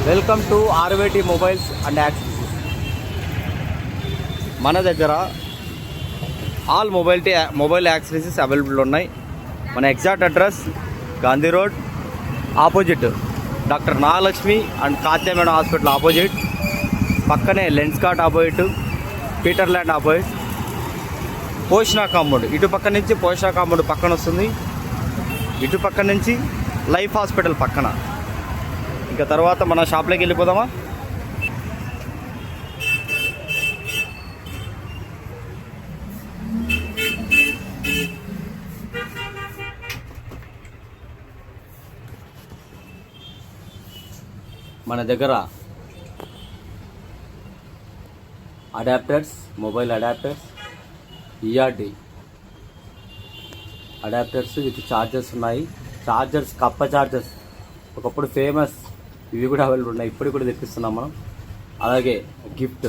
Welcome to Arveti mobiles and accessories. మన దగ్గర all mobile accessories available ఉన్నాయి. మన exact address Gandhi road opposite doctor Nagalakshmi and కాత్యామేడ హాస్పిటల్ ఆపోజిట్, పక్కనే Lenskart opposite, Peter land opposite, Poshana compound. ఇటు పక్క నుంచి పోషణ కాంపౌండ్ పక్కన వస్తుంది, ఇటు పక్క నుంచి లైఫ్ హాస్పిటల్ పక్కన. ఇంకా తర్వాత మన షాప్లోకి వెళ్ళిపోదామా? మన దగ్గర adapters, mobile adapters, ERD adapters with chargers ఉన్నాయి. ఛార్జర్స్, కప్ప ఛార్జర్స్ ఒకప్పుడు ఫేమస్, ఇవి కూడా అవైలబుల్ ఉన్నాయి. ఇప్పుడు కూడా తెప్పిస్తున్నాం మనం. అలాగే గిఫ్ట్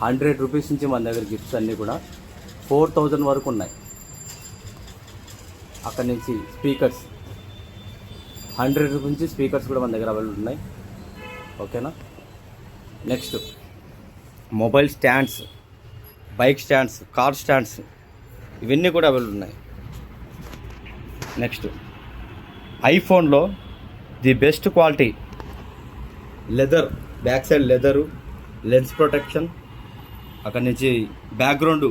100 రూపీస్ నుంచి మన దగ్గర గిఫ్ట్స్ అన్నీ కూడా 4000 వరకు ఉన్నాయి. అక్కడి నుంచి స్పీకర్స్ 100 రూపీస్ నుంచి స్పీకర్స్ కూడా మన దగ్గర అవైలబుల్ ఉన్నాయి. ఓకేనా? Next mobile stands, bike stands, car stands, ఇవన్నీ కూడా అవైలబుల్ ఉన్నాయి. నెక్స్ట్ ఐఫోన్లో the best quality leather, back side leather, lens protection, అక్కడి నుంచి బ్యాక్గ్రౌండ్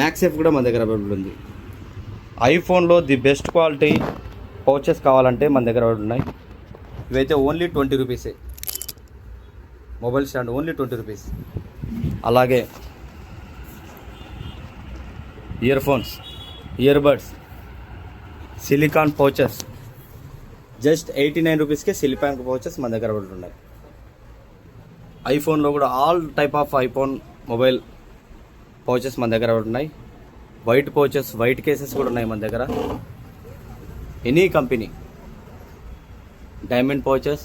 మ్యాక్సేఫ్ కూడా మన దగ్గర అవైలబుల్ ఉంది. ఐఫోన్లో ది బెస్ట్ క్వాలిటీ పౌచెస్ కావాలంటే మన దగ్గర అవైలబుల్ ఉన్నాయి. ఇవైతే ఓన్లీ 20 రూపీసే. Mobile stand only 20 rupees. అలాగే earphones, earbuds, silicone pouches just 89 రూపీస్కే సిలికాన్ పౌచెస్ మన దగ్గర అవైలబుల్ ఉన్నాయి. ఐఫోన్లో కూడా all type of iPhone mobile pouches మన దగ్గర ఉన్నాయి. వైట్ పౌచెస్, వైట్ కేసెస్ కూడా ఉన్నాయి మన దగ్గర. Any company diamond pouches,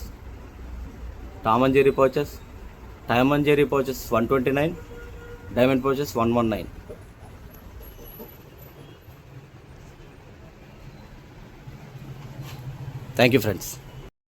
Tom and Jerry pouches, Tom and Jerry pouches 129, diamond pouches 119. Thank you friends.